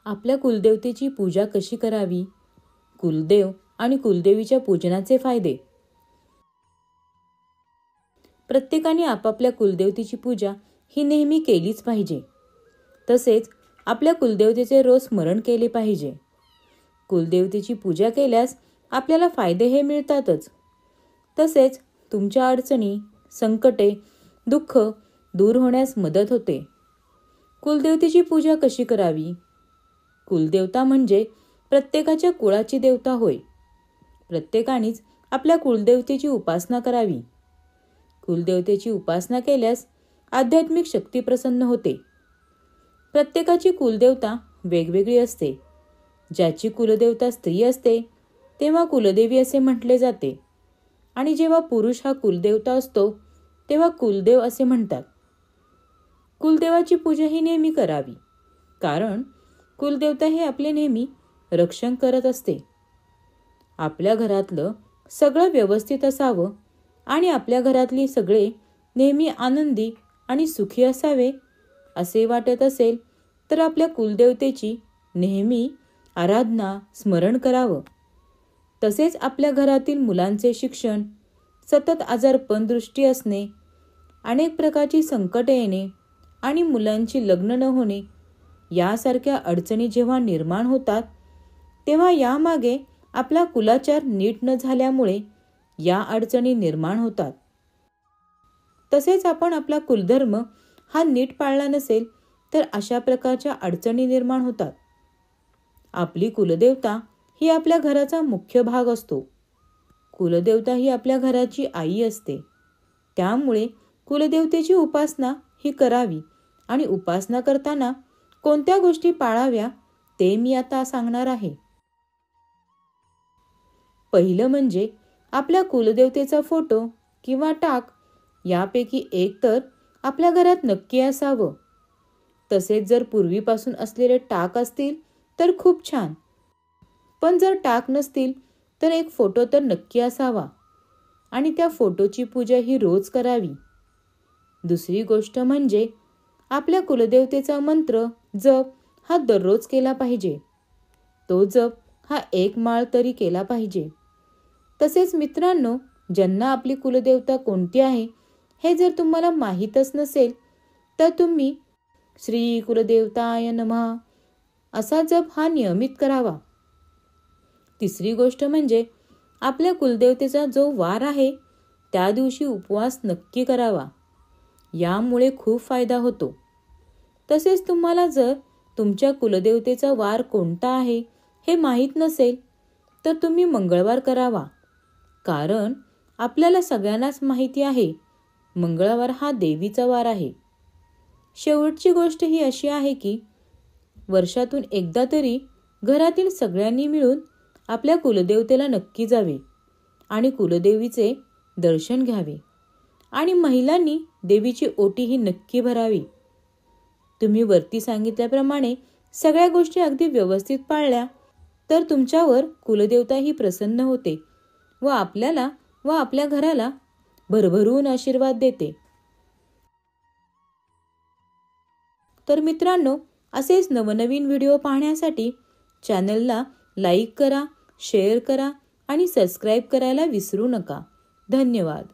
आपल्या कुलदेवतेची पूजा कशी करावी? कुलदेव आणि कुलदेवीच्या पूजनाचे फायदे. प्रत्येकाने आपापल्या कुलदेवतेची पूजा ही नेहमी केलीच पाहिजे. तसेच आपल्या कुलदेवतेचे रोज स्मरण केले पाहिजे. कुलदेवतेची पूजा केल्यास आपल्याला फायदे हे मिळतातच. तसेच तुमच्या अडचणी, संकटे, दुःख दूर होण्यास मदत होते. कुलदेवतेची पूजा कशी करावी? कुलदेवता म्हणजे प्रत्येकाच्या कुळाची देवता होय. प्रत्येकानेच आपल्या कुलदेवतेची उपासना करावी. कुलदेवतेची उपासना केल्यास आध्यात्मिक शक्ती प्रसन्न होते. प्रत्येकाची कुलदेवता वेगवेगळी असते. ज्याची कुलदेवता स्त्री असते तेव्हा कुलदेवी असे म्हटले जाते आणि जेव्हा पुरुष हा कुलदेवता असतो तेव्हा कुलदेव असे म्हणतात. कुलदेवाची पूजा ही नेहमी करावी, कारण कुलदेवता हे आपले नेहमी रक्षण करत असते. आपल्या घरातलं सगळं व्यवस्थित असावं आणि आपल्या घरातली सगळे नेहमी आनंदी आणि सुखी असावे असे वाटत असेल तर आपल्या कुलदेवतेची नेहमी आराधना, स्मरण करावं. तसेच आपल्या घरातील मुलांचे शिक्षण, सतत आजारपण, दृष्टी असणे, अनेक प्रकारची संकटे येणे आणि मुलांची लग्न न होणे यासारख्या अडचणी जेव्हा निर्माण होतात तेव्हा यामागे आपला कुलाचार नीट न झाल्यामुळे या अडचणी निर्माण होतात. तसेच आपण आपला कुलधर्म हा नीट पाळला नसेल तर अशा प्रकारच्या अडचणी निर्माण होतात. आपली कुलदेवता ही आपल्या घराचा मुख्य भाग असतो. कुलदेवता ही आपल्या घराची आई असते. त्यामुळे कुलदेवतेची उपासना ही करावी आणि उपासना करताना कोणत्या गोष्टी पाळाव्या ते मी आता सांगणार आहे. पहिलं म्हणजे आपल्या कुलदेवतेचा फोटो किंवा टाक यापैकी एक तर आपल्या घरात नक्की असावं. तसेच जर पूर्वीपासून असलेले टाक असतील तर खूप छान, पण जर टाक नसतील तर एक फोटो तर नक्की असावा आणि त्या फोटोची पूजा ही रोज करावी. दुसरी गोष्ट म्हणजे आपल्या कुलदेवतेचा मंत्र जप हा दररोज केला पाहिजे. तो जप हा 1 माळ तरी केला पाहिजे. तसेच मित्रांनो, ज्यांना आपली कुलदेवता कोणती आहे हे जर तुम्हाला माहीतच नसेल तर तुम्ही श्री कुलदेवताय नमः असा जप हा नियमित करावा. तिसरी गोष्ट म्हणजे आपल्या कुलदेवतेचा जो वार आहे त्या दिवशी उपवास नक्की करावा. यामुळे खूप फायदा होतो. तसेच तुम्हाला जर तुमच्या कुलदेवतेचा वार कोणता आहे हे माहीत नसेल तर तुम्ही मंगळवार करावा. कारण आपल्याला सगळ्यांनाच माहिती आहे मंगळवार हा देवीचा वार आहे. शेवटची गोष्ट ही अशी आहे की वर्षातून एकदा तरी घरातील सगळ्यांनी मिळून आपल्या कुलदेवतेला नक्की जावे आणि कुलदेवीचे दर्शन घ्यावे आणि महिलांनी देवीची ओटी ही नक्की भरावी. तुम्ही वरती सांगितल्याप्रमाणे सगळ्या गोष्टी अगदी व्यवस्थित पाळल्या तर तुमच्यावर कुलदेवता ही प्रसन्न होते व आपल्याला व आपल्या घराला भरभरून आशीर्वाद देते. तर मित्रांनो, असेच नवनवीन व्हिडिओ पाहण्यासाठी चॅनलला लाईक करा, शेअर करा आणि सबस्क्राईब करायला विसरू नका. धन्यवाद.